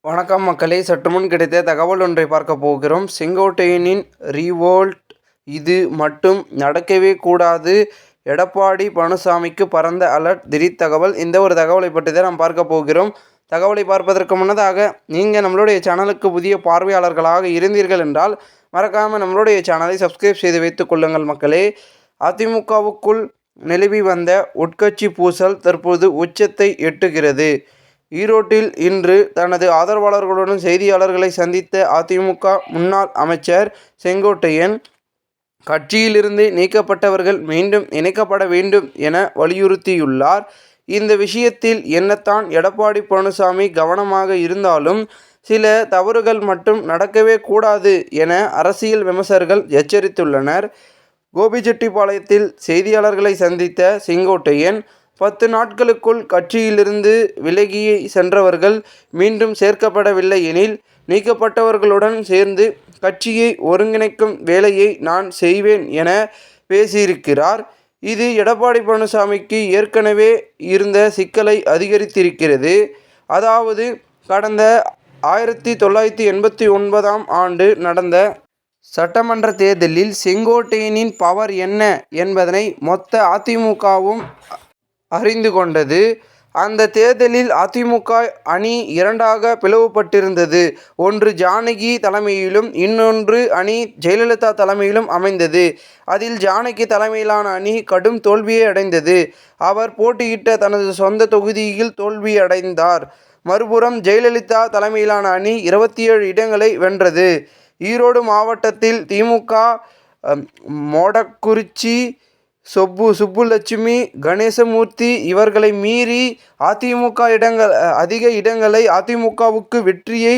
வணக்கம் மக்களே, சற்று முன் கிடைத்த தகவல் ஒன்றை பார்க்க போகிறோம். செங்கோட்டையனின் ரீவோல்ட் இது மட்டும் நடக்கவே கூடாது. எடப்பாடி பழனிசாமிக்கு பறந்த அலர்ட், திடீர் தகவல். இந்த ஒரு தகவலை பற்றி தான் நாம் பார்க்க போகிறோம். தகவலை பார்ப்பதற்கு முன்னதாக நீங்கள் நம்மளுடைய சேனலுக்கு புதிய பார்வையாளர்களாக இருந்தீர்கள் என்றால் மறக்காமல் நம்மளுடைய சேனலை சப்ஸ்கிரைப் செய்து வைத்துக் கொள்ளுங்கள் மக்களே. அதிமுகவுக்குள் நிலவி வந்த உட்கட்சி பூசல் தற்போது உச்சத்தை எட்டுகிறது. ஈரோட்டில் இன்று தனது ஆதரவாளர்களுடன் செய்தியாளர்களை சந்தித்த அதிமுக முன்னாள் அமைச்சர் செங்கோட்டையன், கட்சியிலிருந்து நீக்கப்பட்டவர்கள் மீண்டும் இணைக்கப்பட வேண்டும் என வலியுறுத்தியுள்ளார். இந்த விஷயத்தில் என்னத்தான் எடப்பாடி பழனிசாமி கவனமாக இருந்தாலும் சில தவறுகள் மட்டும் நடக்கவே கூடாது என அரசியல் விமர்சகர்கள் எச்சரித்துள்ளனர். கோபிச்செட்டிப்பாளையத்தில் செய்தியாளர்களை சந்தித்த செங்கோட்டையன், 10 நாட்களுக்குள் கட்சியிலிருந்து விலகி சென்றவர்கள் மீண்டும் சேர்க்கப்படவில்லை எனில் நீக்கப்பட்டவர்களுடன் சேர்ந்து கட்சியை ஒருங்கிணைக்கும் வேலையை நான் செய்வேன் என பேசியிருக்கிறார். இது எடப்பாடி பழனிசாமிக்கு ஏற்கனவே இருந்த சிக்கலை அதிகரித்திருக்கிறது. அதாவது கடந்த 1989ஆம் ஆண்டு நடந்த சட்டமன்ற தேர்தலில் செங்கோட்டையனின் பவர் என்ன என்பதனை மொத்த அதிமுகவும் அறிந்து கொண்டது. அந்த தேர்தலில் அதிமுக அணி இரண்டாக பிளவுபட்டிருந்தது. ஒன்று ஜானகி தலைமையிலும் இன்னொன்று அணி ஜெயலலிதா தலைமையிலும் அமைந்தது. அதில் ஜானகி தலைமையிலான அணி கடும் தோல்வியை அடைந்தது. அவர் போட்டியிட்ட தனது சொந்த தொகுதியில் தோல்வியடைந்தார். மறுபுறம் ஜெயலலிதா தலைமையிலான அணி 27 இடங்களை வென்றது. ஈரோடு மாவட்டத்தில் திமுக மொடக்குறிச்சி, சுப்புலட்சுமி, கணேசமூர்த்தி இவர்களை மீறி அதிக இடங்களை அதிமுகவுக்கு வெற்றியை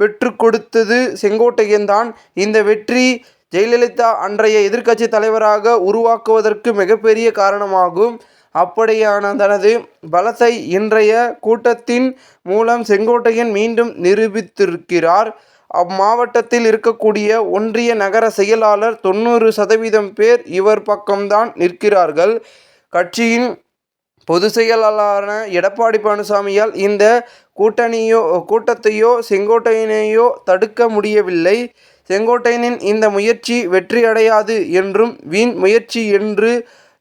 பெற்று கொடுத்தது செங்கோட்டையன் தான். இந்த வெற்றி ஜெயலலிதா அன்றைய எதிர்க்கட்சி தலைவராக உருவாக்குவதற்கு மிகப்பெரிய காரணமாகும். அப்படியான தனது பலத்தை இன்றைய கூட்டத்தின் மூலம் செங்கோட்டையன் மீண்டும் நிரூபித்திருக்கிறார். அம்மாவட்டத்தில் இருக்கக்கூடிய ஒன்றிய நகர செயலாளர் 90% பேர் இவர் பக்கம்தான் நிற்கிறார்கள். கட்சியின் பொதுச் செயலாளரான எடப்பாடி பழனிசாமியால் இந்த கூட்டத்தையோ செங்கோட்டையனையோ தடுக்க முடியவில்லை. செங்கோட்டையனின் இந்த முயற்சி வெற்றியடையாது என்றும் வீண் முயற்சி என்று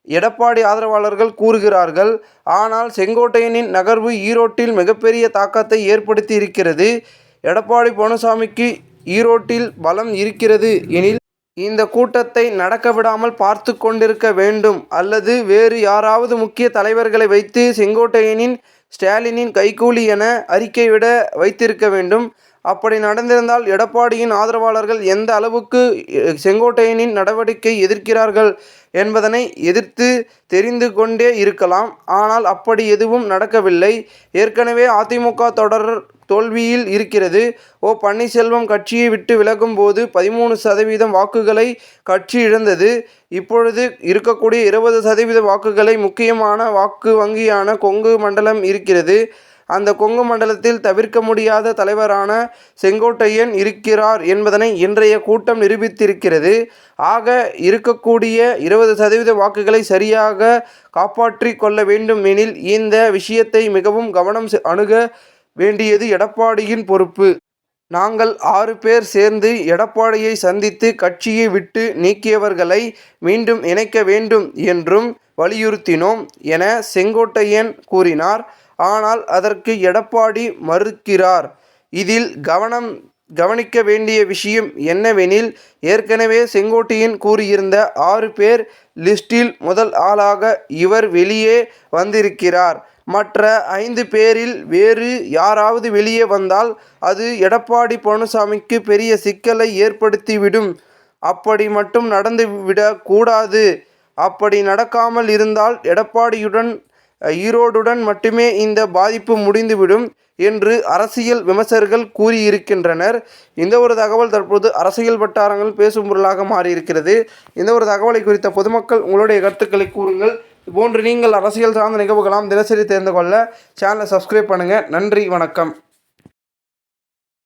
எடப்பாடி ஆதரவாளர்கள் கூறுகிறார்கள். ஆனால் செங்கோட்டையனின் நகர்வு ஈரோட்டில் மிகப்பெரிய தாக்கத்தை ஏற்படுத்தி இருக்கிறது. எடப்பாடி பழனிசாமிக்கு ஈரோட்டில் பலம் இருக்கிறது எனில் இந்த கூட்டத்தை நடக்க விடாமல் பார்த்து கொண்டிருக்க வேண்டும், அல்லது வேறு யாராவது முக்கிய தலைவர்களை வைத்து செங்கோட்டையனின் ஸ்டாலினின் கைக்கூலி என அறிக்கை விட வைத்திருக்க வேண்டும். அப்படி நடந்திருந்தால் எடப்பாடியின் ஆதரவாளர்கள் எந்த அளவுக்கு செங்கோட்டையனின் நடவடிக்கை எதிர்க்கிறார்கள் என்பதனை எதிர்த்து தெரிந்து கொண்டே இருக்கலாம். ஆனால் அப்படி எதுவும் நடக்கவில்லை. ஏற்கனவே அதிமுக தொடர் தோல்வியில் இருக்கிறது. பன்னீர்செல்வம் கட்சியை விட்டு விலகும் போது 13% வாக்குகளை கட்சி இழந்தது. இப்பொழுது இருக்கக்கூடிய 20% வாக்குகளை முக்கியமான வாக்கு வங்கியான கொங்கு மண்டலம் இருக்கிறது. அந்த கொங்கு மண்டலத்தில் தவிர்க்க முடியாத தலைவரான செங்கோட்டையன் இருக்கிறார் என்பதனை இன்றைய கூட்டம் நிரூபித்திருக்கிறது. ஆக இருக்கக்கூடிய 20% வாக்குகளை சரியாக காப்பாற்றி கொள்ள வேண்டும் எனில் இந்த விஷயத்தை மிகவும் கவனம் அணுக வேண்டியது எடப்பாடியின் பொறுப்பு. நாங்கள் 6 பேர் சேர்ந்து எடப்பாடியை சந்தித்து கட்சியை விட்டு நீக்கியவர்களை மீண்டும் இணைக்க வேண்டும் என்றும் வலியுறுத்தினோம் என செங்கோட்டையன் கூறினார். ஆனால் அதற்கு எடப்பாடி மறுக்கிறார். இதில் கவனிக்க வேண்டிய விஷயம் என்னவெனில், ஏற்கனவே செங்கோட்டையன் கூறியிருந்த 6 பேர் லிஸ்டில் முதல் ஆளாக இவர் வெளியே வந்திருக்கிறார். மற்ற 5 பேரில் வேறு யாராவது வெளியே வந்தால் அது எடப்பாடி பழனிசாமிக்கு பெரிய சிக்கலை ஏற்படுத்திவிடும். அப்படி மட்டும் நடந்துவிடக் கூடாது. அப்படி நடக்காமல் இருந்தால் ஈரோடுடன் மட்டுமே இந்த பாதிப்பு முடிந்துவிடும் என்று அரசியல் விமர்சகர்கள் கூறியிருக்கின்றனர். இந்த ஒரு தகவல் தற்போது அரசியல் வட்டாரங்கள் பேசும் பொருளாக மாறியிருக்கிறது. இந்த ஒரு தகவலை குறித்த பொதுமக்கள் உங்களுடைய கருத்துக்களை கூறுங்கள். இதுபோன்று நீங்கள் அரசியல் சார்ந்த நிகழ்வுகளாம் தினசரி தெரிந்து கொள்ள சேனலை சப்ஸ்கிரைப் பண்ணுங்கள். நன்றி, வணக்கம்.